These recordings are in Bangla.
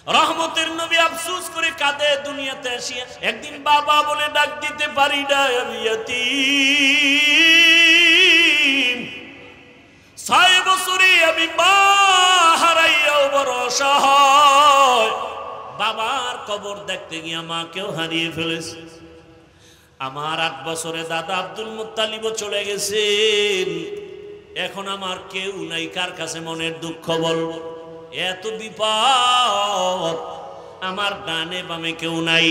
রহমতের নবী আফসোস করে কাঁদে দুনিয়াতে আসিয়া, একদিন বাবা বলে ডাক দিতে পারি না, আমি ইয়াতীম, 6 বছরে আমি মা হারাইয়াও বড় অসহায়, বাবার কবর দেখতে গিয়া মাকেও হারিয়ে ফেলেছে। আমার 8 বছরে দাদা আব্দুল মুত্তালিবও চলে গেছেন, এখন আমার কেউ নাই, কার কাছে মনের দুঃখ বলবো? এত বিপদ, আমার ডানে বামে কেউ নাই।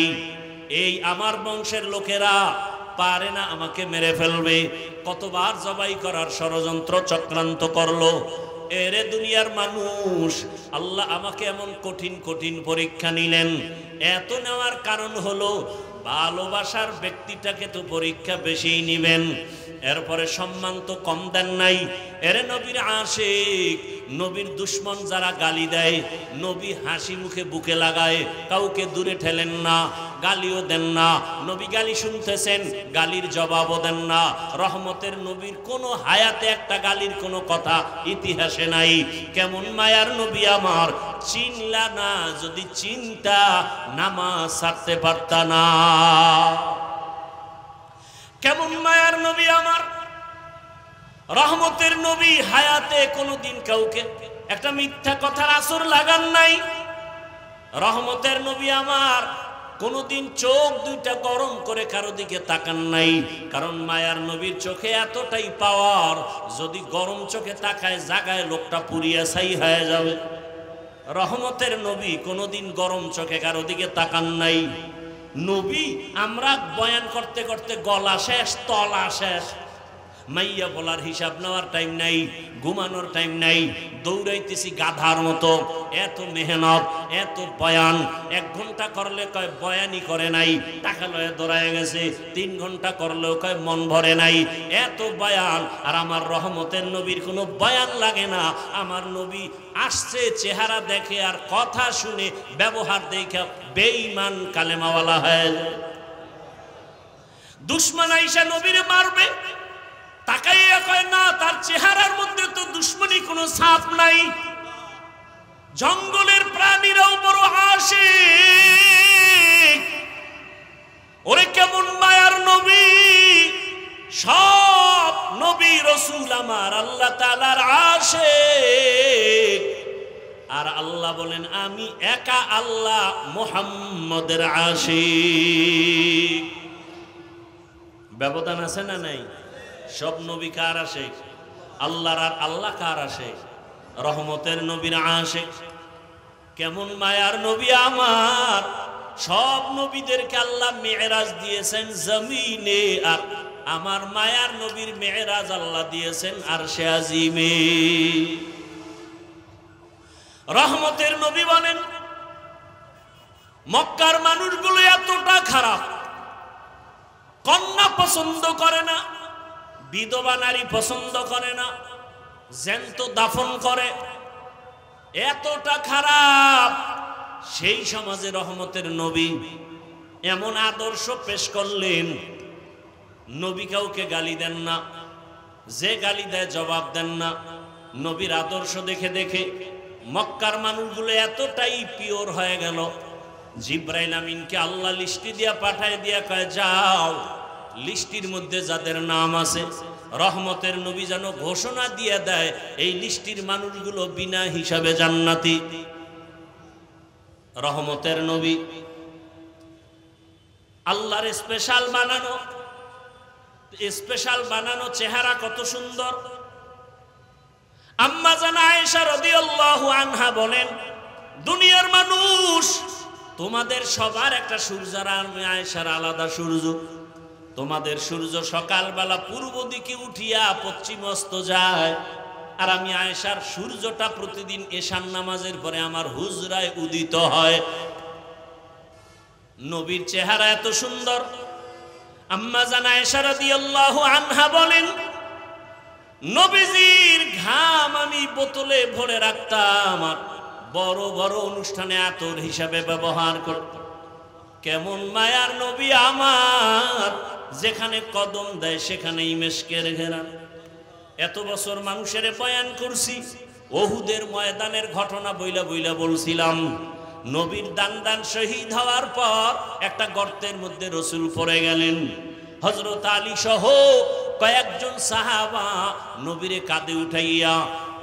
এই আমার বংশের লোকেরা পারে না আমাকে মেরে ফেলবে, কতবার জবাই করার ষড়যন্ত্র চক্রান্ত করলো। এরে দুনিয়ার মানুষ, আল্লাহ আমাকে এমন কঠিন কঠিন পরীক্ষা নিলেন। এত নেওয়ার কারণ হলো ভালোবাসার ব্যক্তিটাকে তো পরীক্ষা বেশি নিবেন, এরপরে সম্মান তো কম দেন নাই। এরে নবীর আশিক, নবীর দুশ্মন যারা গালি দেয়, নবী হাসি মুখে বুকে লাগায়, কাউকে দূরে ঠেলেন না, গালিও দেন না। নবী গালি শুনতেছেন, গালির জবাবও দেন না। রহমতের নবীর কোনো হায়াতে একটা গালির কোনো কথা ইতিহাসে নাই। কেমন মায়ার নবী আমার, চিনলা না, যদি চিন্তা নামাজ ছাড়তে পারতা না। কেমন মায়ার নবী আমার, রহমতের নবী হায়াতে কোনোদিন কাউকে একটা মিথ্যা কথার আসর লাগান নাই। রহমতের নবী আমার কোনোদিন চোখ দুইটা গরম করে কারো দিকে তাকান নাই, কারণ মায়ার নবীর চোখে এতটাই পাওয়ার, যদি গরম চোখে তাকায় জাগায় লোকটা পুড়িয়া ছাই হয়ে যাবে। রহমতের নবী কোনোদিন গরম চোখে কারো দিকে তাকান নাই। নবী আমরা বয়ান করতে করতে গলা শেষ, তলা শেষ, মাইয়া বলার হিসাব নেওয়ার টাইম নাই, ঘুমানোর টাইম নাই, দৌড়াইতেছি গাধার মতো। এত মেহনত, এত বয়ান, 1 ঘন্টা করলে কয় বয়ানই করে নাই, টাকা লয়ে দৌড়ায় গেছে। 3 ঘন্টা করলেও কয় মন ভরে নাই। এত বয়ান, আর আমার রহমতের নবীর কোনো বয়ান লাগে না। আমার নবী আসছে চেহারা দেখে আর কথা শুনে ব্যবহার দেখে বেঈমান কালেমাওয়ালা হয়ে যায়। দুশমন আইসা নবীরে মারবে, তাকাইয়া কয় না, তার চেহারার মধ্যে তো দুশ্মনী কোনো ছাপ নাই। জঙ্গলের প্রাণীরাও বড় আশিক। ওরে কেমন মায়ার নবী, সব নবী রাসূল আমার আল্লাহ তাআলার আশিক। আর আল্লাহ বলেন আমি একা আল্লাহ মুহাম্মদের আশিক। ব্যবধান আছে না নাই? সব নবী কার আশিক? আল্লাহর। আর আল্লাহ কার আশিক? রহমতের নবীর আশিক। কেমন মায়ার নবী আমার, সব নবীদেরকে আল্লাহ মেরাজ দিয়েছেন জমিনে, আর আমার মায়ার নবীর মেরাজ আল্লাহ দিয়েছেন আরশে আজিমে। রহমতের নবী বলেন মক্কার মানুষগুলো এতটা খারাপ, কন্যা পছন্দ করে না, বিধবা নারী পছন্দ করে না, জ্যান্ত দাফন করে, এতটা খারাপ। সেই সমাজে রহমতের নবী এমন আদর্শ পেশ করলেন, নবী কাউকে গালি দেন না, যে গালি দেয় জবাব দেন না। নবীর আদর্শ দেখে দেখে মক্কার মানুষগুলো এতটাই পিওর হয়ে গেল, জিব্রাইল আমিনকে আল্লাহ লিস্টি দিয়া পাঠায় দিয়া কয় যাও, লিস্টির মধ্যে যাদের নাম আছে রহমতের নবী যেন ঘোষণা দিয়ে দেয় এই লিস্টির মানুষগুলো বিনা হিসাবে জান্নাতি। রহমতের নবী আল্লাহর স্পেশাল বানানো চেহারা কত সুন্দর। আম্মা জান আয়েশা রাদিয়াল্লাহু আনহা বলেন দুনিয়ার মানুষ তোমাদের সবার একটা সূর্য, আর আয়েশার আলাদা সূর্য। তোমাদের সূর্য সকালবেলা পূর্ব দিকে উঠিয়া পশ্চিম অস্ত যায়, আর আমি আয়েশার সূর্যটা প্রতিদিন এশার নামাজের পরে আমার হুজরায় উদিত হয়। নবীর চেহারা এত সুন্দর। আম্মা জান আয়েশা রাদিয়াল্লাহু আনহা বলেন নবীজির ঘাম আমি বোতলে ভরে রাখতাম, আর বড় বড় অনুষ্ঠানে আতর হিসাবে ব্যবহার করতাম। কেমন মায়ার নবী আমার, যেখানে কদম দেয় সেখানেই মেশকের ঘেরা। এত বছর মানুষের বয়ান করছি, ওহুদের ময়দানের ঘটনা বইলা বইলা বলছিলাম। নবীর দান শহীদ হওয়ার পর একটা গর্তের মধ্যে রসুল পড়ে গেলেন। হযরত আলী সহ কয়েকজন সাহাবা নবীরে কাঁধে উঠাইয়া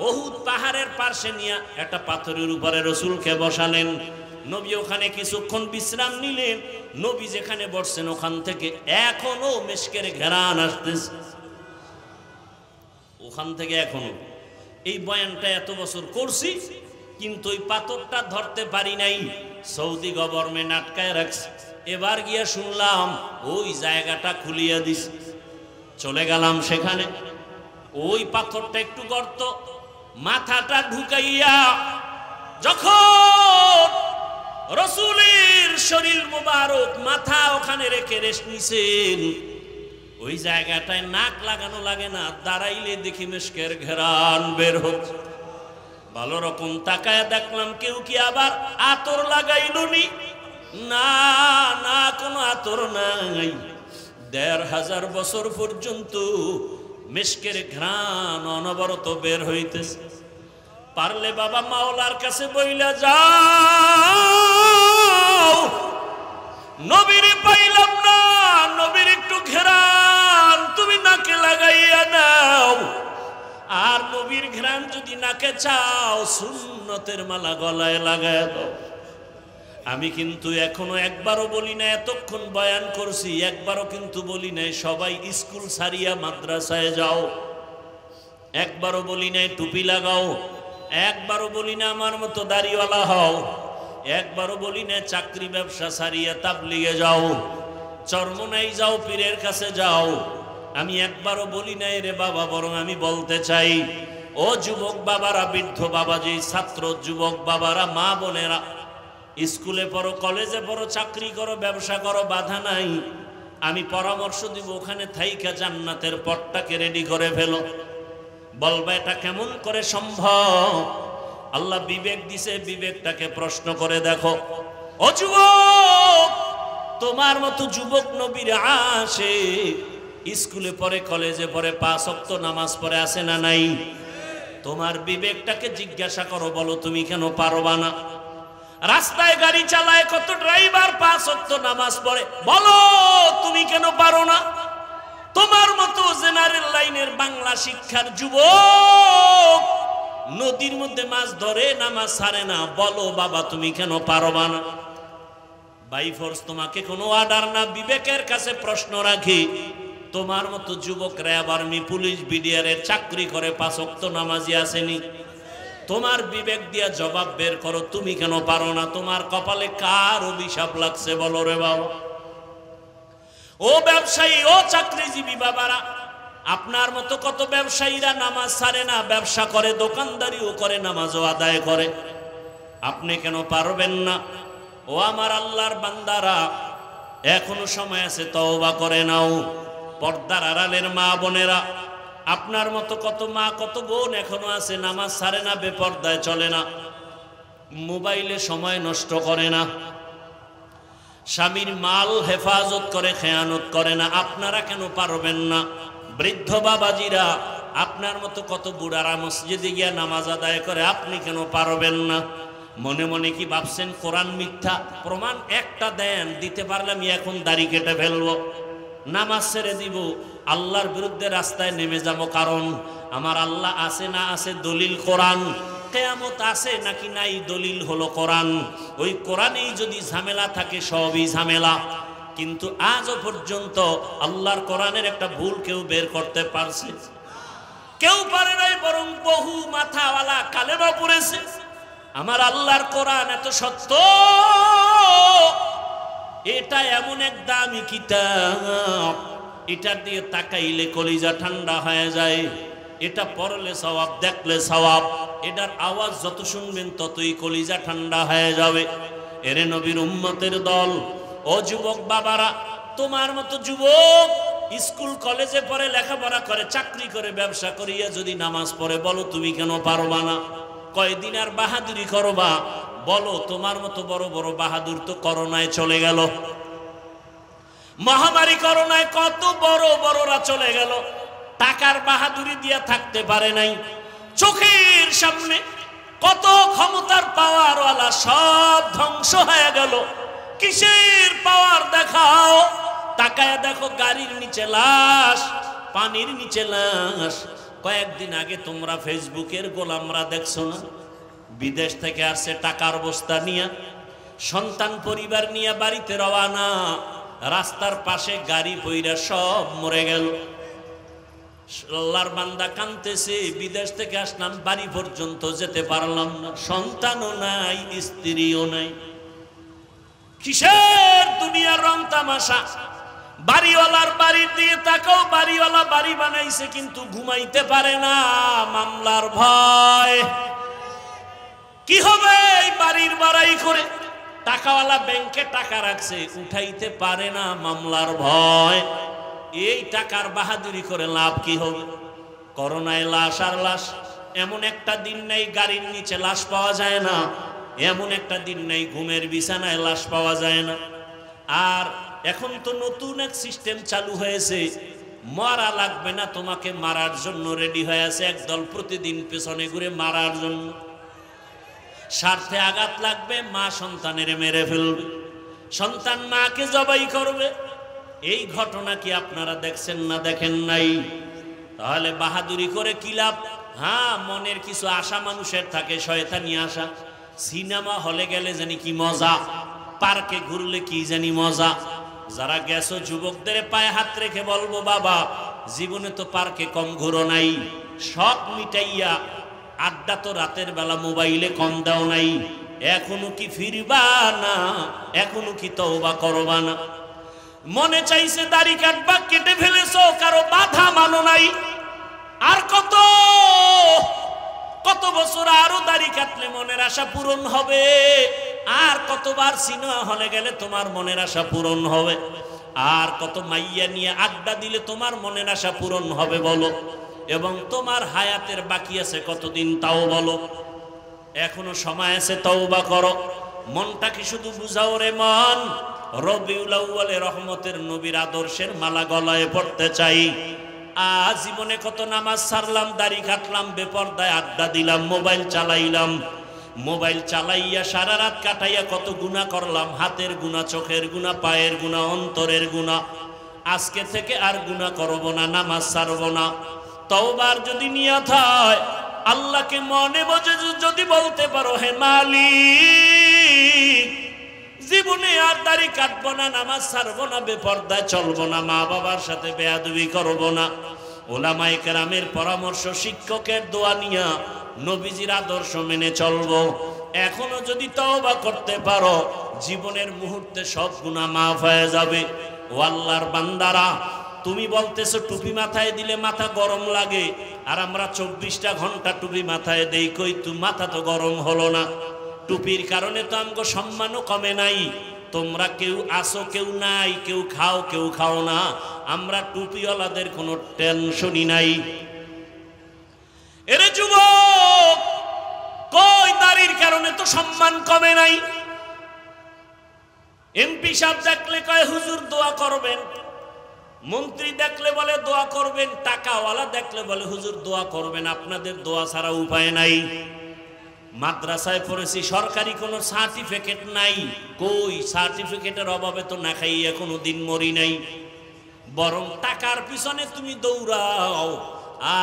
উহুদ পাহাড়ের পাশে নিয়ে একটা পাথরের উপরে রসুলকে বসালেন। নবী ওখানে কিছুক্ষণ বিশ্রাম নিলেন। নবী যেখানে বসছেন ওখান থেকে এখনো মিশকের ঘেরান আসতেছে, ওখান থেকে এখনো। এই বয়ানটা এত বছর করছি, কিন্তু ওই পাথরটা ধরতে পারি নাই, সৌদি গভর্নমেন্ট আটকায় রাখছে। এবার গিয়া শুনলাম ওই জায়গাটা খুলিয়া দিস, চলে গেলাম সেখানে। ওই পাথরটা একটু গর্ত, মাথাটা ঢুকাইয়া যখন রসুলের শরীর মুবারক মাথা ওখানে রেখে রেস্ট নিছেন, ওই জায়গাটায় নাক লাগানো লাগে না, দাঁড়াইলে দেখি মিশকের ঘেরান বের হচ্ছে। ভালো রকম তাকায় দেখলাম কেউ কি আবার আতর লাগাইল নি? না না, কোনো আতর নাই। ১৫০০ বছর পর্যন্ত মিশকের ঘ্রাণ অনবরত বের হইতেছে। পারলে বাবা মাওলার কাছে বইলা যাও, নবীরে পাইলাম না, নবীর একটু ঘ্রাণ তুমি নাকে লাগাইয়া নাও। আর নবীর ঘ্রাণ যদি নাকে চাও, সুন্নতের মালা গলায় লাগায় দাও। আমি কিন্তু এখনো একবারও বলি না, এতক্ষণ বয়ান করছি, একবারও কিন্তু বলি নাই সবাই স্কুল ছাড়িয়া মাদ্রাসায় যাও। একবারও বলি নাই টুপি লাগাও। একবারও বলি না আমার মতো দাড়িওয়ালা হও। একবারও বলি না চাকরি ব্যবসা ছাড়িয়া তাবলিগে যাও, চরমনাই যাও, পীরের কাছে যাও। আমি একবারও বলি নাই রে বাবা, বরং আমি বলতে চাই, ও যুবক বাবারা, বৃদ্ধ বাবাজি, ছাত্র যুবক বাবারা, মা বোনেরা, স্কুলে পড়ো, কলেজে পড়ো, চাকরি করো, ব্যবসা করো, বাধা নাই। আমি পরামর্শ দিব, ওখানে থাইকা জান্নাতের পথটাকে রেডি করে ফেলো। বলবা এটা কেমন করে সম্ভব? আল্লাহ বিবেক দিছে, বিবেকটাকে প্রশ্ন করে দেখো। ও যুবক, তোমার মতো যুবক নবীর আসে, স্কুলে পড়ে, কলেজে পড়ে, ৫ ওয়াক্ত নামাজ পড়ে, আছে না নাই? তোমার বিবেকটাকে জিজ্ঞাসা করো, বলো তুমি কেন পারবা না? রাস্তায় গাড়ি চালায় কত ড্রাইভার ৫ ওয়াক্ত নামাজ পড়ে, বলো তুমি কেন পারো না? তোমার মতো জেনারেল লাইনের বাংলা শিক্ষার যুবক নদীর মধ্যে মাছ ধরে, নামাজ ছাড়ে না, বলো বাবা তুমি কেন পারবা না? বাই ফোর্স তোমাকে কোনো অর্ডার না, বিবেকের কাছে প্রশ্ন রাখি, তোমার মতো যুবক র্যাব, আর্মি, পুলিশ, বিডিআরের চাকরি করে, ৫ ওয়াক্ত নামাজি আসেনি? তোমার বিবেক দিয়া জবাব বের করো, তুমি কেন পারো না? তোমার কপালে কার অভিশাপ লাগছে বলো রে বাবা? ও ব্যবসায়ী, ও চাকরিজীবী বাবারা, আপনার মতো কত ব্যবসায়ীরা নামাজ ছাড়ে না, ব্যবসা করে, দোকানদারিও করে, নামাজও আদায় করে, আপনি কেন পারবেন না? ও আমার আল্লাহর বান্দারা, এখনো সময় আছে, তওবা করে নাও। পর্দার আড়ালের মা বোনেরা, আপনার মতো কত মা, কত বোন এখনো আছে, নামাজ ছাড়ে না, বেপর্দায় চলে না, মোবাইলে সময় নষ্ট করে না, স্বামীর মাল হেফাজত করে, খেয়ানত করে না, আপনারা কেন পারবেন না? বৃদ্ধ বাবাজিরা, আপনার মতো কত বুড়ারা মসজিদে গিয়া নামাজ আদায় করে, আপনি কেন পারবেন না? মনে মনে কি ভাবছেন কোরআন মিথ্যা? প্রমাণ একটা দেন, দিতে পারলে আমি এখন দাড়ি কেটে ফেলবো, নামাজ ছেড়ে দিব, আল্লাহর বিরুদ্ধে রাস্তায় নেমে যাব। কারণ আমার আল্লাহ আছে না আছে দলিল কোরআন, কিয়ামত আছে নাকি নাই দলিল হলো কোরআন। ওই কোরআনেই যদি ঝামেলা থাকে, সবই ঝামেলা। কিন্তু আজও পর্যন্ত আল্লাহর কোরআনের একটা ভুল কেউ বের করতে পারছে? কেউ পারে নাই, বরং বহু মাথাওয়ালা কালেমা পড়েছে। আমার আল্লাহর কোরআন এত সত্য, এটা এমন এক দামি কিতাব, এটা দিয়ে তাকাইলে কলিজা ঠান্ডা হয়ে যায়। এটা পড়লে সওয়াব, দেখলে সওয়াব, এটার আওয়াজ যত শুনবেন ততই কলিজা ঠান্ডা হয়ে যাবে। এরে নবীর উম্মতের দল, ও যুবক বাবারা, তোমার মতো যুবক স্কুল কলেজে পড়ে, লেখাপড়া করে, চাকরি করে, ব্যবসা করিয়া যদি নামাজ পড়ে, বলো তুমি কেন পারবা না? কয়দিন আর বাহাদুরি করবা? বলো, তোমার মতো বড় বড় বাহাদুর তো করোনায় চলে গেল, মহামারী করোনায় কত বড় বড়রা চলে গেল, টাকার বাহাদুরি দিয়া থাকতে পারে নাই। চোখের সামনে কত ক্ষমতার পাওয়ারওয়ালা সব ধ্বংস হয়ে গেল। কিসের পাওয়ার দেখাও? তাকায় দেখো গাড়ির নিচে লাশ, পানির নিচে লাশ। কয়েকদিন আগে তোমরা ফেসবুকের গোলামরা দেখছো না? বিদেশ থেকে আসছে টাকার বস্তা নিয়ে, সন্তান পরিবার নিয়ে বাড়িতে রওয়ানা, রাস্তার পাশে গাড়ি পইরা সব মরে গেল। আল্লাহর বান্দা কাঁদতেছে, বিদেশ থেকে আসলাম, বাড়ি পর্যন্ত যেতে পারলাম না, সন্তানও নাই, স্ত্রীও নাই। কিসের দুনিয়ার রং তামাশা? বাড়িওয়ালার বাড়ির দিয়ে তাকাও, বাড়িওয়ালা বাড়ি বানাইছে কিন্তু ঘুমাইতে পারে না, মামলার ভয়। কি হবে এই বাড়ির বাড়াই করে? টাকাওয়ালা ব্যাংকে টাকা রাখছে, উঠাইতে পারে না, মামলার ভয়। এই টাকার বাহাদুরি করে লাভ কি হবে? করোনায় লাশ আর লাশ। এমন একটা দিন নাই গাড়ির নিচে লাশ পাওয়া যায় না, এমন একটা দিন নাই ঘুমের বিছানায় লাশ পাওয়া যায় না। আর এখন তো নতুন এক সিস্টেম চালু হয়েছে, মারা লাগবে না, তোমাকে মারার জন্য রেডি হয়ে আছে একদল, প্রতিদিন পেছনে ঘুরে মারার জন্য। স্বার্থে আঘাত লাগবে, মা সন্তানের মেরে ফেলবে, সন্তান মাকে জবাই করবে। এই ঘটনা কি আপনারা দেখছেন না দেখেন নাই? তাহলে বাহাদুরি করে কি লাভ? হ্যাঁ, মনের কিছু আশা মানুষের থাকে, শয়তানি আশা। সিনেমা হলে গেলে জানি কি মজা, পার্কে ঘুরলে কি জানি মজা। যারা গেছো যুবকদের পায়ে হাত রেখে বলবো, বাবা জীবনে তো পার্কে কম ঘুরো নাই, শখ মিটাইয়া আড্ডা তো রাতের বেলা মোবাইলে কম দাও নাই। এখনো কি ফিরবা না? এখনো কি তওবা করবা না? মনে চাইছে দাড়ি কাটবা, কেটে ফেলেছো, কারো বাধা মানো নাই। আর কত কত বছর আরো দাড়ি কাটলে মনের আশা পূরণ হবে? আর কতবার সিনেমা হলে গেলে তোমার মনের আশা পূরণ হবে? আর কত মাইয়া নিয়ে আড্ডা দিলে তোমার মনের আশা পূরণ হবে বলো? এবং তোমার হায়াতের বাকি আছে কতদিন তাও বলো? এখনো সময় আছে, তওবা করো। মনটাকে শুধু বুঝাও রে মন, রবিউল আউয়ালে রহমতের নবীর আদর্শের মালা গলায় পড়তে চাই। জীবনে কত নামাজ ছাড়লাম, দাড়ি কাটলাম, বেপরদায় আড্ডা দিলাম, মোবাইল চালাইলাম, মোবাইল চালাইয়া সারা রাত কাটাইয়া কত গুনাহ করলাম, হাতের গুনাহ, চোখের গুনাহ, পায়ের গুনাহ, অন্তরের গুনাহ। আজকে থেকে আর গুনাহ করব না, নামাজ ছাড়ব না। তওবার যদি নিয়ত হয়, আল্লাহকে মনে বুঝে যদি বলতে পারো, হে মালিক জীবনে আর দাড়ি কাটবো না, নামাজ ছাড়বো না, বেপরদায় চলবো না, মা বাবার সাথে বেয়াদবি করবো না, ওলামায়ে কেরামের পরামর্শ, শিক্ষকের দোয়া নিয়া নবীজির আদর্শ মেনে চলবো। এখনো যদি তওবা করতে পারো, জীবনের মুহূর্তে সব গুনাহ মাফ হয়ে যাবে। ও আল্লাহর বান্দারা, তুমি বলতেছো টুপি মাথায় দিলে মাথা গরম লাগে, আর আমরা 24টা ঘন্টা টুপি মাথায় দেই, কই তু মাথা তো গরম হলো না। টুপির কারণে তো আমগো সম্মানও কমে নাই। তোমরা কেউ আসো, কেউ নাই, কেউ খাও, কেউ খাও না, আমরা টুপিওয়ালাদের কোনো টেনশনই নাই। এরে যুবক, কই দাড়ির কারণে তো সম্মান কমে নাই। এমপি সাহেব দেখলে কয় হুজুর দোয়া করবেন, মন্ত্রী দেখলে বলে দোয়া করবেন, টাকাওয়ালা দেখলে বলে হুজুর দোয়া করবেন, আপনাদের দোয়া ছাড়া উপায় নাই। মাদ্রাসায় পড়েছি, সরকারি কোনো সার্টিফিকেট নাই, কই সার্টিফিকেটের অভাবে তো না খাইয়া কোনো দিন মরি নাই। বরং টাকার পিছনে তুমি দৌড়াও,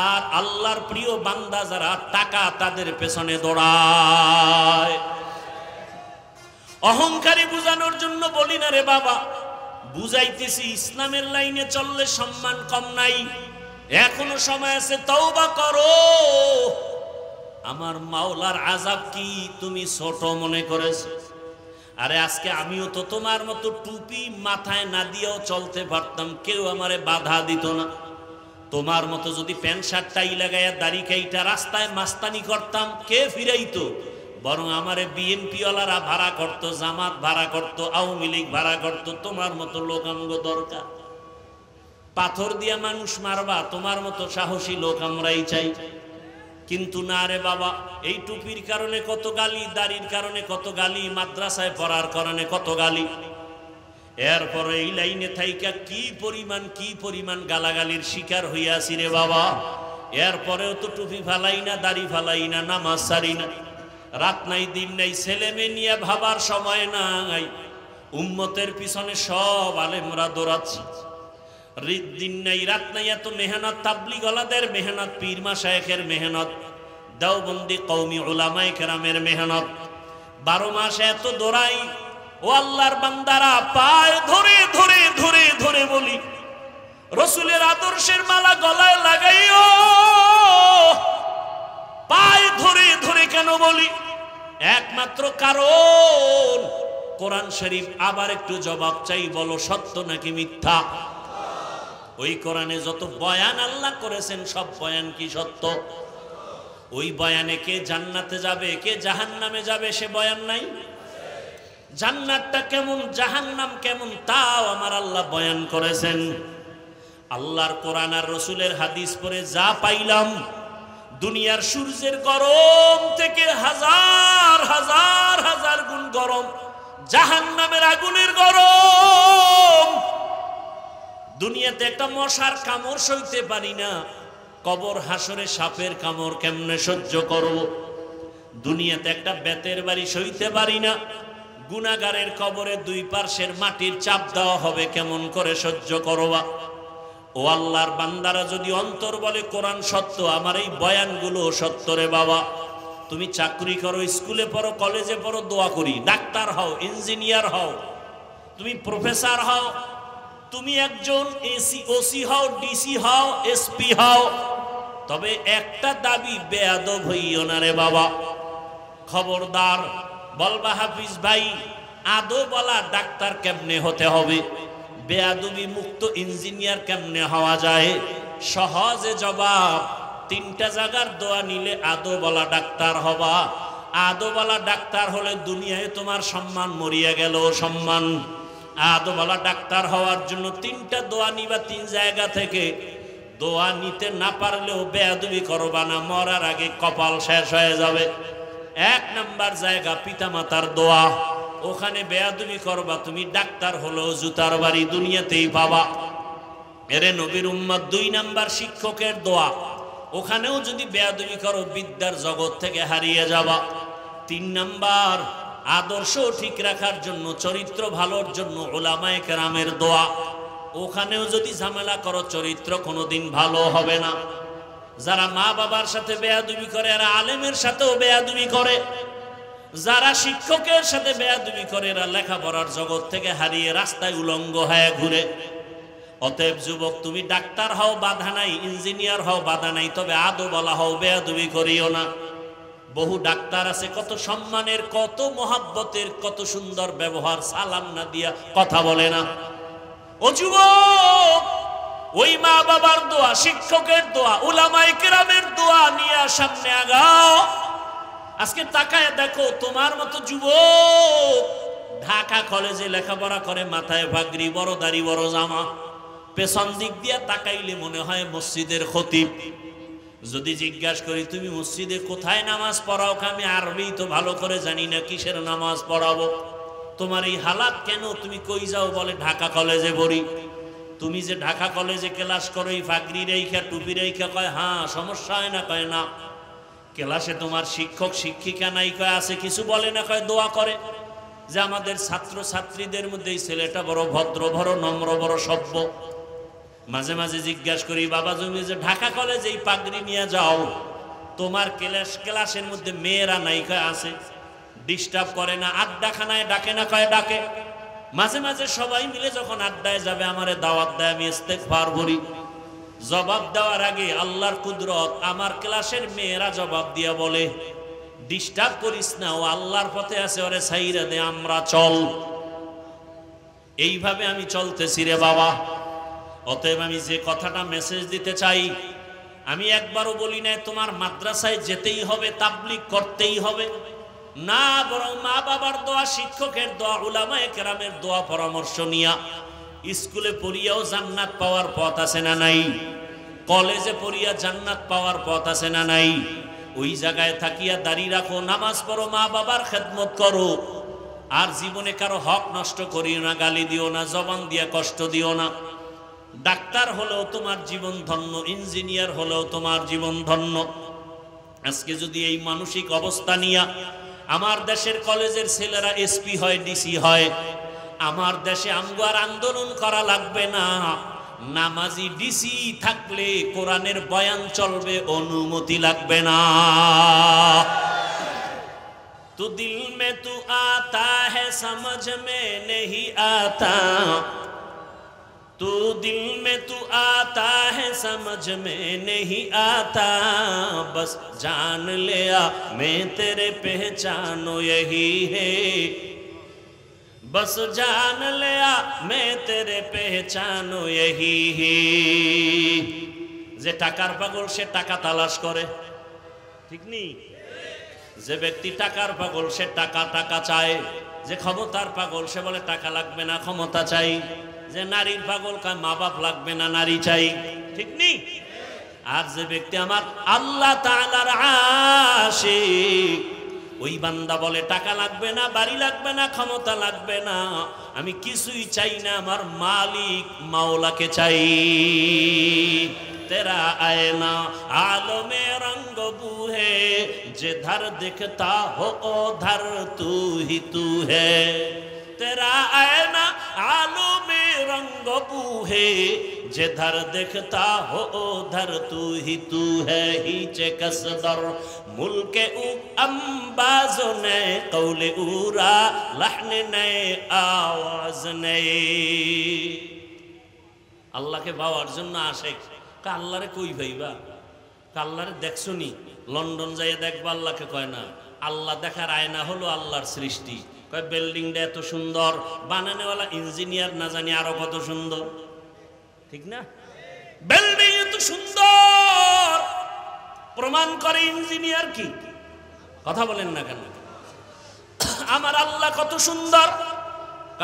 আর আল্লাহর প্রিয় বান্দা যারা টাকা তাদের পেছনে দৌড়ায়। অহংকারী বুঝানোর জন্য বলি না রে বাবা, বুঝাইতেছি ইসলামের লাইনে চললে সম্মান কম নাই। এখনো সময় আছে, তওবা করো। আমার মাওলার আযাব কি তুমি ছোট মনে করেছো? আরে আজকে আমিও তো তোমার মতো টুপি মাথায় না দিয়েও চলতে পারতাম, কেউ আমারে বাধা দিত না। তোমার মতো যদি প্যান্ট শার্ট টাই লাগাইয়া দাড়ি কাইটা রাস্তায় মাস্তানি করতাম, কে ফিরাইতো? বরং আমারে বিএনপি ওয়ালারা ভাড়া করত, জামাত ভাড়া করত, আওয়ামী লীগ ভাড়া করত। তোমার মতো লোক আমগো দরকার। পাথর দিয়া মানুষ মারবা, তোমার মতো সাহসী লোক আমরাই চাই। কিন্তু না রে বাবা, এই টুপির কারণে কত গালি, দাড়ির কারণে কত গালি, মাদ্রাসায় পড়ার কারণে কত গালি। এরপরে এই লাইনে থাইকা কি পরিমাণ গালাগালির শিকার হইয়াছি রে বাবা। এরপরেও তো টুপি ফালাই না, দাড়ি ফালাই না, নামাজ ছাড়ি না। রাত নাই দিন নাই, ছেলে মেয়ে নিয়ে ভাবার সময় নাই। উম্মতের পিছনে সব আলেমরা দৌড়াচ্ছে, দিন নাই রাত নাই, এত মেহনত, তাবলিগ ওয়ালাদের মেহনত, পীর মাশায়েখের মেহনত, দেওবন্দি কওমি উলামায়ে কেরামের মেহনত, 12 মাস এত দৌড়াই। ও আল্লাহর বান্দারা, পায়ে ধরে ধরে ধরে ধরে বলি, রসুলের আদর্শের মালা গলায় লাগাইও। পায়ে ধরে ধরে কেন বলি? একমাত্র কারণ কোরআন শরীফ। আবার একটু জবাব চাই, বলো সত্য নাকি মিথ্যা? ওই কোরআনে যত বয়ান আল্লাহ করেছেন, সব বয়ান কি সত্য? ওই বয়ানে কে জান্নাতে যাবে, কে জাহান্নামে যাবে, সে বয়ান নাই? জান্নাতটা কেমন, জাহান্নাম কেমন, তাও আমার আল্লাহ বয়ান করেছেন। আল্লাহর কোরআন আর রসুলের হাদিস পড়ে যা পাইলাম, দুনিয়ার সূর্যের গরম থেকে হাজার হাজার হাজার গুণ গরম জাহান্নামের আগুনের গরম। দুনিয়াতে একটা মশার কামড় সইতে পারি না, কবর হাসরে সাপের কামড় কেমনে সহ্য করব? দুনিয়াতে একটা বেতের বাড়ি সইতে পারি না, গুনাহগারের কবরে 2 পার্শ্বের মাটির চাপ দেওয়া হবে, কেমন করে সহ্য করবা? ও আল্লাহর বান্দারা, যদি অন্তর বলে কোরআন সত্য, আমার এই বয়ানগুলো সত্য রে বাবা। তুমি চাকরি করো, স্কুলে পড়ো, কলেজে পড়ো, দোয়া করি, ডাক্তার হও, ইঞ্জিনিয়ার হও, তুমি প্রফেসর হও, তুমি একজন ওসি হও, ডিসি হও, এসপি হও, তবে একটা দাবি, বেয়াদব হইও না রে বাবা। খবরদার। বলবা হাফিজ ভাই, আদো বলা ডাক্তার কেমনে হতে হবে, বেয়াদবি মুক্ত ইঞ্জিনিয়ার কেমনে হওয়া যায়? সহজে জবাব, 3টা জায়গার দোয়া নিলে আদো বলা ডাক্তার হবা। আদো বলা ডাক্তার হলে দুনিয়ায় তোমার সম্মান মরিয়া গেল, সম্মান। আদো বলা ডাক্তার হওয়ার জন্য 3টা দোয়া নিবা, 3 জায়গা থেকে। দোয়া নিতে না পারলেও বেয়াদবি করবা না, মরার আগে কপাল শেষ হয়ে যাবে। 1 নাম্বার জায়গা পিতামাতার দোয়া, ওখানে বেয়াদবি করবা, তুমি ডাক্তার হলো জুতার বাড়ি দুনিয়াতেই পাবা। এরে নবীর উম্মত। 2 নাম্বার শিক্ষকের দোয়া, ওখানেও যদি বেয়াদবি করো বিদ্যার জগৎ থেকে হারিয়ে যাবা। 3 নাম্বার আদর্শ ঠিক রাখার জন্য, চরিত্র ভালোর জন্য উলামায়ে কেরামের দোয়া, ওখানেও যদি ঝামেলা করো চরিত্র কোনোদিন ভালো হবে না। যারা মা বাবার সাথে বেয়াদবি করে, এরা আলেমের সাথেও বেয়াদবি করে। যারা শিক্ষকের সাথে বেয়াদবি করে, এরা লেখাপড়ার জগৎ থেকে হারিয়ে রাস্তায় উলঙ্গ হয়ে ঘুরে। অতএব যুবক, তুমি ডাক্তার হও বাধা নাই, ইঞ্জিনিয়ার হও বাধা নাই, তবে আদো বলা হও, বেয়াদবি করিও না। বহু ডাক্তার আছে, কত সম্মানের, কত মহাব্বতের, কত সুন্দর ব্যবহার, সালাম না দিয়া কথা বলে না। ও যুবক, ওই মা বাবার দোয়া, শিক্ষকের দোয়া, উলামায়ে কেরামের দোয়া নিয়ে সামনে আগাও। আজকে তাকায় দেখো, তোমার মতো যুবক ঢাকা কলেজে লেখাপড়া করে, মাথায় পাগড়ি, বড় দাড়ি, বড় জামা, পেছন দিক দিয়া তাকাইলে মনে হয় মসজিদের খতিব। যদি জিজ্ঞাসা করি তুমি মসজিদে কোথায় নামাজ পড়াও, আমি আরবি তো ভালো করে জানি না, কিসের নামাজ পড়াবো? তোমার এই হালাত কেন? তুমি কই যাও? বলে ঢাকা কলেজে পড়ি। তুমি যে ঢাকা কলেজে ক্লাস করো, এই পাগড়ি রেখা, টুপি রেখা, কয় হ্যাঁ, সমস্যা হয় না? কয় না। ক্লাসে তোমার শিক্ষক শিক্ষিকা নাই? কয় আছে। কিছু বলে না? কয় দোয়া করে যে আমাদের ছাত্র ছাত্রীদের মধ্যে এই ছেলেটা বড় ভদ্র, বড় নম্র, বড় সভ্য। মাঝে মাঝে জিজ্ঞাসা করি, বাবা তুমি যে ঢাকা কলেজে এই পাগড়ি নিয়ে যাও, তোমার ক্লাসের মধ্যে মেয়েরা নাই? কয় আছে। ডিস্টার্ব করে না? আড্ডাখানায় ডাকে না? কয় ডাকে। মাঝে মাঝে সবাই মিলে যখন আড্ডায় যাবে, আমারে দাওয়াত দেয়, আমি ইস্তেগফার করি। জবাব দেওয়ার আগে আল্লাহর কুদরত, আমার ক্লাসের মেয়েরা জবাব দিয়া বলে, ডিস্টার্ব করিস না, ও আল্লাহর পথে আছে, ওরে ছাইরা দে, আমরা চল। এইভাবে আমি চলতেছি রে বাবা। অতএব আমি যে কথাটা মেসেজ দিতে চাই, আমি একবারও বলি না তোমার মাদ্রাসায় যেতেই হবে, তাবলীগ করতেই হবে না, বরং মা বাবার দোয়া, শিক্ষকের দোয়া, উলামায়ে কেরামের দোয়া পরামর্শ নিয়া স্কুলে পড়িয়াও জান্নাত পাওয়ার পথ আছে না নাই? কলেজে পড়িয়া জান্নাত পাওয়ার পথ আছে না নাই? ওই জায়গায় থাকিয়া দাঁড়িয়ে রাখো, নামাজ পড়ো, মা বাবার খেদমত করো, আর জীবনে কারো হক নষ্ট করিও না, গালি দিও না, জবান দিয়া কষ্ট দিও না। ডাক্তার হলেও তোমার জীবন ধন্য, ইঞ্জিনিয়ার হলেও তোমার জীবন ধন্য। আজকে যদি এই মানসিক অবস্থা নিয়ে আমার দেশের কলেজের ছেলেরা এসপি হয়, ডিসি হয়, আমার দেশে আমগো আর আন্দোলন করা লাগবে না। নামাজি ডিসি থাকলে কোরআনের বয়ান চলবে, অনুমতি লাগবে না। তু দিল মে তু আতা হ্যায় সমঝ মে নেহি আতা, तू दिल में तू आता है समझ में नहीं आता, बस जान लिया मैं तेरे पहचानो यही है, बस जान लिया मैं तेरे पहचानो यही है। যে টাকার পাগল সে টাকা তালাশ করে, ঠিক নেই? যে ব্যক্তি টাকার পাগল সে টাকা টাকা চায়। যে ক্ষমতার পাগল সে বলে টাকা লাগবে না, ক্ষমতা চাই। যে নারীর পাগল কায় মা বাপ লাগবে না, নারী চাই, ঠিক নেই? আর যে ব্যক্তি আমার আল্লাহ তাআলার আশিক, ওই বান্দা বলে টাকা লাগবে না, বাড়ি লাগবে না, ক্ষমতা লাগবে না, আমি কিছুই চাই না, আমার মালিক মাওলাকে চাই। तेरा आईना आलमे रंग बू है, जिधर दिखता हो उधर तू ही तू है। तेरा आईना आलमे रंग बू है, जिधर दिखता हो उधर तू ही तू है। हीचे कसदर मुल्क उ अंबाजो ने कौले उरा लहन ने आवाज ने। अल्लाह के पाওয়ার জন্য আশিক আল্লাহরে কই ভাইবা, আল্লাহরে দেখছো নি? লন্ডন যাইয়ে দেখবা, আল্লাহকে কয় না। আল্লাহ দেখার আয়না হলো আল্লাহর সৃষ্টি। কয় বিল্ডিংটা এত সুন্দর, বানানোওয়ালা ইঞ্জিনিয়ার না জানি আরো কত সুন্দর, ঠিক না? বিল্ডিং এত সুন্দর প্রমাণ করে ইঞ্জিনিয়ার কি? কথা বলেন না কেন? আমার আল্লাহ কত সুন্দর,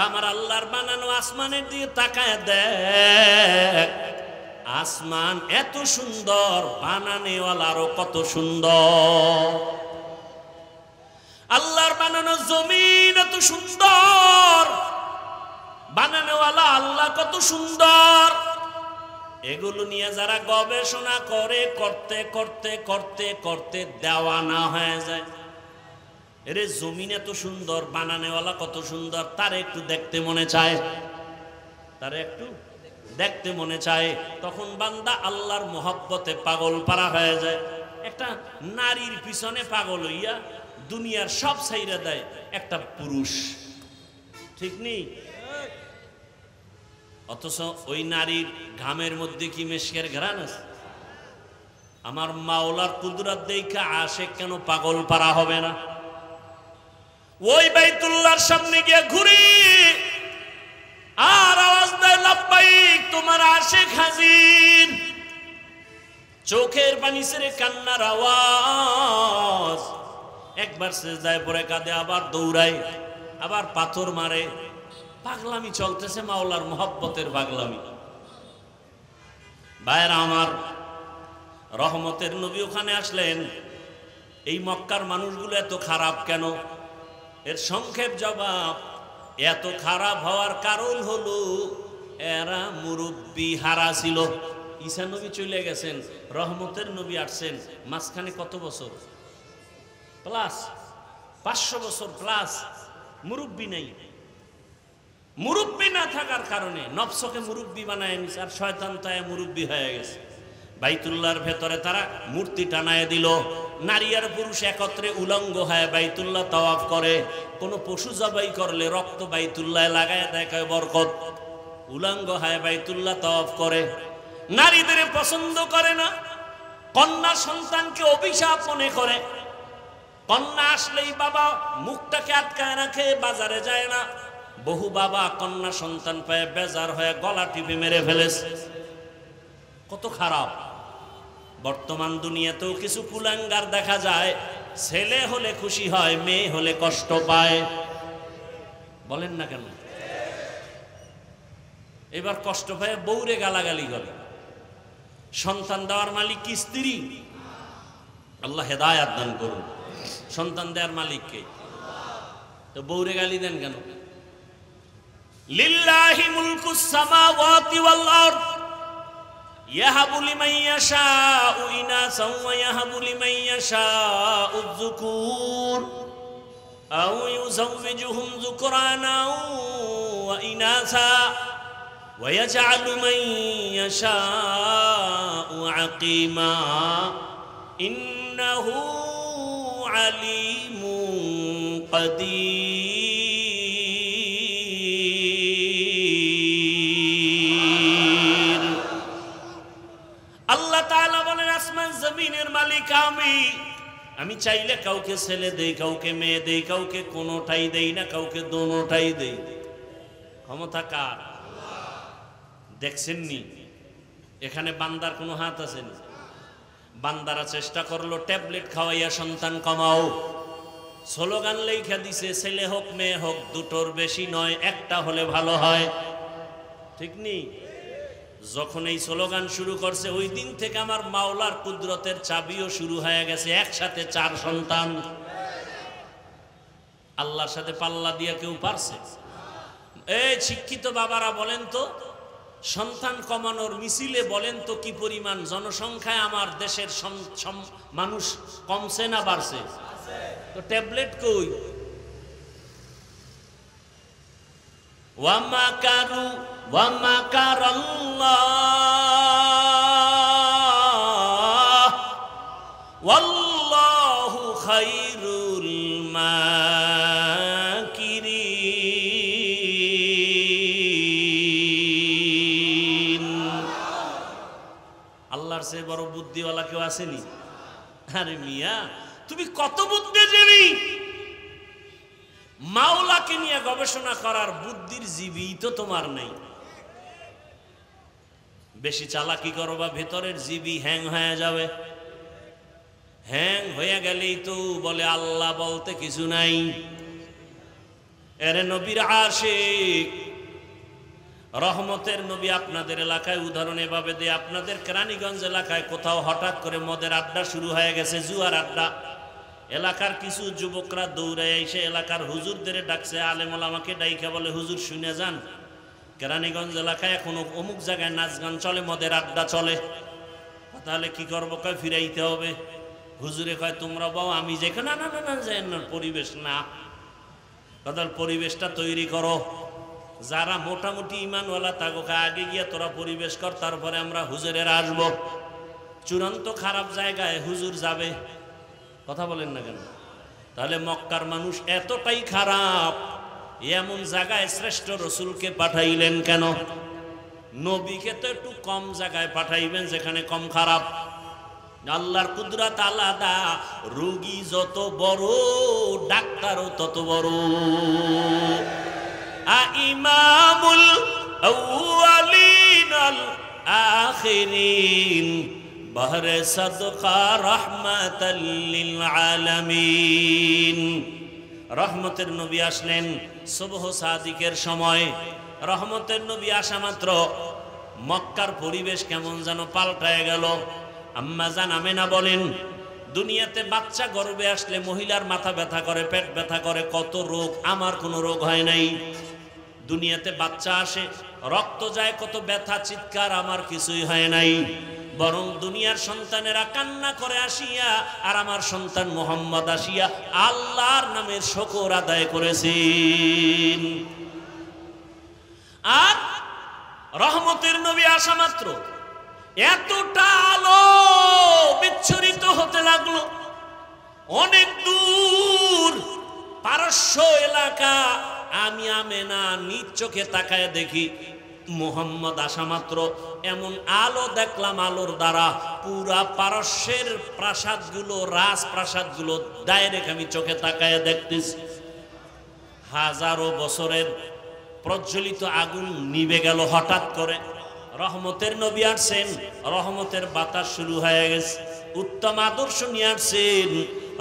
আমার আল্লাহর বানানো আসমানের দিকে তাকায় দেখ, আসমান এত সুন্দর, বানানেওয়ালা আরো কত সুন্দর। আল্লাহর বানানো জমিন এত সুন্দর, বানানেওয়ালা আল্লাহ কত সুন্দর। এগুলো নিয়ে যারা গবেষণা করে, করতে করতে করতে করতে দেওয়ানা হয়ে যায়। এরে জমিন এত সুন্দর, বানানেওয়ালা কত সুন্দর, তার একটু দেখতে মনে চায়, তার একটু দেখতে মনে চায়। তখন বান্দা আল্লাহর মহব্বতে পাগল পারা হয়ে যায়। একটা নারীর পিছনে পাগল হইয়া দুনিয়ার সব ছাইরা দেয় একটা পুরুষ, ঠিক নেই? অথচ ওই নারীর ঘামের মধ্যে কি মেশকের ঘ্রাণ আছে? আমার মাওলার কুদরত দেখা আশিক কেন পাগল পারা হবে না? ওই বাইতুল্লাহর সামনে গিয়ে ঘুরি আর আওয়াজ দেয় লাব্বাইক, তোমার আশিক হাজির। চোখের পানি ছেড়ে কান্নার আওয়াজ। একবার সিজদায় পড়ে কাঁদে, আবার দৌড়ায়, আবার পাথর মারে। পাগলামি চলতেছে, মাওলার মহব্বতের পাগলামি। ভাইরা আমার, রহমতের নবী ওখানে আসলেন। এই মক্কার মানুষগুলো এত খারাপ কেন? এর সংক্ষেপ জবাব, এত খারাপ হওয়ার কারণ হলো এরা মুরব্বী হারা ছিল। ঈসা নবী চলে গেছেন, রহমতের নবী আসছেন, মাঝখানে কত বছর প্লাস? 500 বছর প্লাস। মুরব্বী নেই। মুরব্বী না থাকার কারণে নফসকে মুরব্বী বানায় নিছে, আর শয়তান তাই মুরব্বী হয়ে গেছে। বাইতুল্লাহর ভেতরে তারা মূর্তি টানায় দিল। নারী আর পুরুষ একত্রে উলঙ্গ হয়ে বাইতুল্লাহ তাওয়াফ করে। কোনো পশু জবাই করলে রক্ত বাইতুল্লাহ লাগায় দেখায় বরকত। উলঙ্গ হয়ে বাইতুল্লাহ তাওয়াফ করে। নারীদের পছন্দ করে না, কন্যা সন্তানকে অভিশাপ মনে করে। কন্যা আসলেই বাবা মুখটাকে আটকায় রাখে, বাজারে যায় না। বহু বাবা কন্যা সন্তান পায় বেজার হয়ে গলা টিপে মেরে ফেলেছে। কত খারাপ! বর্তমান দুনিয়াতেও কিছু কুলাঙ্গার দেখা যায়, ছেলে হলে খুশি হয়, মেয়ে হলে কষ্ট পায়। বলেন না কেন? এবার কষ্ট পায় বউরে গালাগালি করে। সন্তান দেওয়ার মালিক কি স্ত্রী? আল্লাহ হেদায়াত দান করুন। সন্তান দেওয়ার মালিক কে? তো বউরে গালি দেন কেন? লিল্লাহি মুলকুস সামাওয়াতি ওয়াল আরদ ইয়াহাবু লিমান ইয়াশাউ ইনাসা ওয়া ইয়াহাবু লিমান ইয়াশাউ যুকুর আও ইউযাওযিজুহুম যুকরানা ওয়া ইনাসা ওয়া ইয়াজআলু মান ইয়াশাউ আকিমা ইন্নাহু আলিমুন কাদির। আল্লাহ তাআলা বলেন আসমান জমিনের মালিক আমি চাইলে কাউকে ছেলে দেই, কাউকে মেয়ে দেই, কাউকে কোনোটাই দেই না, কাউকে দোনোটাই দেই। ক্ষমতা কার? দেখছেননি এখানে বান্দার কোনো হাত আছে না? বান্দারা চেষ্টা করলো ট্যাবলেট খাওয়াইয়া সন্তান কমাও, স্লোগান লেখা দিছে ছেলে হোক মেয়ে হোক দুটোর বেশি নয়, একটা হলে ভালো হয়, ঠিক নেই? যখন এই স্লোগান শুরু করছে ওই দিন থেকে আমার মাওলার কুদরতের চাবিও শুরু হয়ে গেছে, একসাথে 4 সন্তান। আল্লাহর সাথে পাল্লা দিয়ে কেউ পারছে? এই শিক্ষিত বাবারা বলেন তো, সন্তান কমানোর মিছিলে বলেন তো কি পরিমাণ জনসংখ্যায় আমার দেশের মানুষ কমছে না বাড়ছে? তো ট্যাবলেট কই? ওয়ামাকারু ওয়ামাকারাল্লাহ ওয়াল্লাহু খায়রুল মাকিরিন। আল্লাহর চেয়ে বড় বুদ্ধিওয়ালা কেউ আসেনি? আরে মিয়া তুমি কত বুদ্ধিজীবী! মাওলাকে নিয়ে গবেষণা করার বুদ্ধির জীবী তো তোমার নেই। বেশি চালাকি করবা ভেতরের জীবী হ্যাং হয়ে যাবে। হ্যাং হয়ে গেলেই তো বলে আল্লাহ বলতে কিছু নাই। এরে নবীর আশিক, রহমতের নবী আপনাদের এলাকায় উদাহরণ এভাবে দেয়, আপনাদের কেরানীগঞ্জ এলাকায় কোথাও হঠাৎ করে মদের আড্ডা শুরু হয়ে গেছে, জুয়ার আড্ডা। এলাকার কিছু যুবকরা দৌড়ে এসে এলাকার হুজুরদের ডাকছে, আলেম ওলামাকে ডাইকা বলে হুজুর শুনে যান, কেরানীগঞ্জ এলাকায় এখনো অমুক জায়গায় নাচ গান চলে, মদের আড্ডা চলে। তাহলে কি করবো? কয় ফিরাইতে হবে। হুজুরে কয় তোমরা বাও আমি যেখানে না না না যাই না, পরিবেশ না, তাহলে পরিবেশটা তৈরি করো। যারা মোটামুটি ইমানওয়ালা তাকে আগে গিয়ে তোরা পরিবেশ কর, তারপরে আমরা হুজুরের আসবো। চূড়ান্ত খারাপ জায়গায় হুজুর যাবে? কথা বলেন না কেন? তাহলে মক্কার মানুষ এতটাই খারাপ, এমন জায়গায় শ্রেষ্ঠ রসুলকে পাঠাইলেন কেন? নবীকে তো একটু কম জায়গায় পাঠাইবেন যেখানে কম খারাপ। আল্লাহর কুদরত আলাদা, রোগী যত বড় ডাক্তারও তত বড়। ইমামুল আউয়ালিন আল আখিরিন বহরে সাদকা রাহমাতাল লিল আলামিন। রহমতের নবী আসলেন সুবহ সাদিকের সময়। রহমতের নবী আসা মাত্র মক্কার পরিবেশ কেমন যেন পাল্টায় গেল। আম্মা জান আমেনা বলেন, দুনিয়াতে বাচ্চা গর্ভে আসলে মহিলার মাথা ব্যথা করে, পেট ব্যথা করে, কত রোগ। আমার কোনো রোগ হয় নাই। দুনিয়াতে বাচ্চা আসে, রক্ত যায়, কত ব্যথা চিৎকার, আমার কিছুই হয় নাই। বরং দুনিয়ার সন্তানেরা কান্না করে আসিয়া, আর আমার সন্তান মোহাম্মদ আসিয়া আল্লাহর নামের শুকর আদায় করেছেন। আর রহমতের নবী আসা মাত্র এতটা আলো বিচ্ছুরিত হতে লাগলো, অনেক দূর পারস্য এলাকা। আমি আমেনা নিজ চোখে তাকায় দেখি মুহাম্মদ আসা মাত্র এমন আলো দেখলাম, আলোর দ্বারা পুরা পারস্যের প্রাসাদগুলো, রাজপ্রাসাদগুলো ডাইরেক্ট আমি চোখে তাকায় দেখতেছি। হাজারো বছরের প্রজ্বলিত আগুন নিভে গেল হঠাৎ করে। রহমতের নবী আসছেন, রহমতের বাতাস শুরু হয়ে গেছে, উত্তম আদর্শ নিয়ে আসছেন।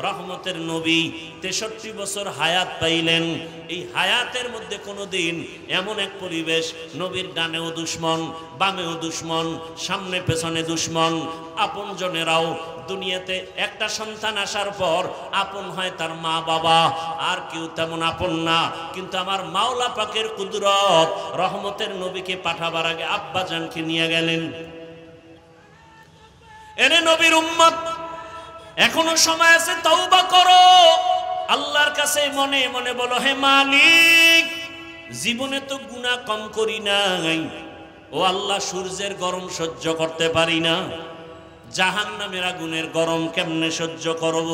রহমতের নবী 63 বছর হায়াত পাইলেন। এই হায়াতের মধ্যে কোনোদিন এমন এক পরিবেশ, নবীর ডানেও দুশ্মন, বামেও দুশ্মন, সামনে পেছনে দুশ্মন। আপন জনেরাও দুনিয়াতে একটা সন্তান আসার পর আপন হয় তার মা বাবা, আর কেউ তেমন আপন না। কিন্তু আমার মাওলা পাকের কুদরত, রহমতের নবীকে পাঠাবার আগে আব্বা জানকে নিয়ে গেলেন। এরে নবীর উম্মত, এখনো সময় আছে, তওবা করো। আল্লাহর কাছে মনে মনে বলো, হে মালিক, জীবনে তো গুনাহ কম করি নাই। ও আল্লাহ, সূর্যের গরম সহ্য করতে পারি না, জাহান্নামের আগুনের গরম কেমনে সহ্য করব?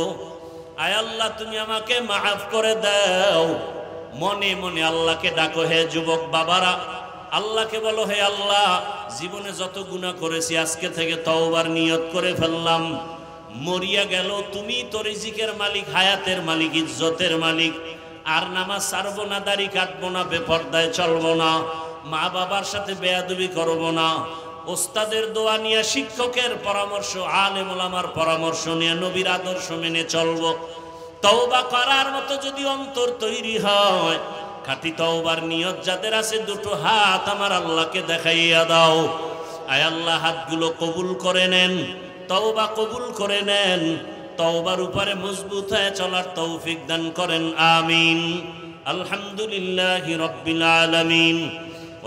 আয় আল্লাহ, তুমি আমাকে মাফ করে দাও। মনে মনে আল্লাহকে ডাকো। হে যুবক বাবারা, আল্লাহকে বলো, হে আল্লাহ, জীবনে যত গুনাহ করেছি আজকে থেকে তওবার নিয়ত করে ফেললাম। মরিয়া গেল, তুমি তো রিজিকের মালিক, হায়াতের মালিক, ইজ্জতের মালিক। আর নামাজ ছাড়বো না, দাড়ি কাটবো না, বেপরদায় চলবো না, মা বাবার সাথে বেয়াদবি করবো না, ওস্তাদের দোয়া নিয়ে, শিক্ষকের পরামর্শ, আলেম ওলামার পরামর্শ নিয়ে নবীর আদর্শ মেনে চলবো। তওবা করার মতো যদি অন্তর তৈরি হয়, খাঁটি তওবার নিয়ত যাদের আছে, দুটো হাত আমার আল্লাহকে দেখাইয়া দাও। আয় আল্লাহ, হাতগুলো কবুল করে নেন, তওবা কবুল করে নেন, তওবার উপরে মজবুত হয়ে চলার তৌফিক দান করেন। আমিন। আলহামদুলিল্লাহি রাব্বিল আলামিন,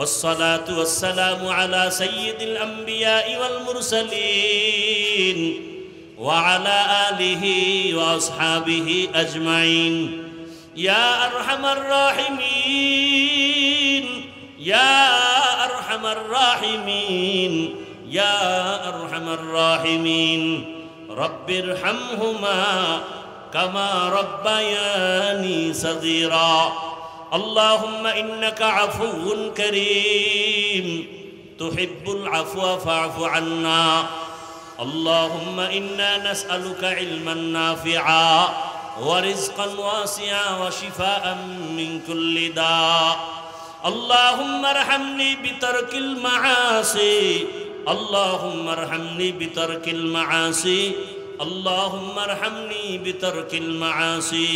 والصلاة والسلام على سيد الأنبياء والمرسلين وعلى آله وأصحابه أجمعين. يا أرحم الراحمين، يا أرحم الراحمين، يا أرحم الراحمين، رب ارحمهما كما ربياني صغيرا. اللهم إنك عفو كريم تحب العفو فاعف عنا. اللهم إنا نسألك علما نافعا ورزقا واسعا وشفاء من كل داء. اللهم ارحمني بترك المعاصي، اللهم ارحمني بترك المعاصي، اللهم ارحمني بترك المعاصي.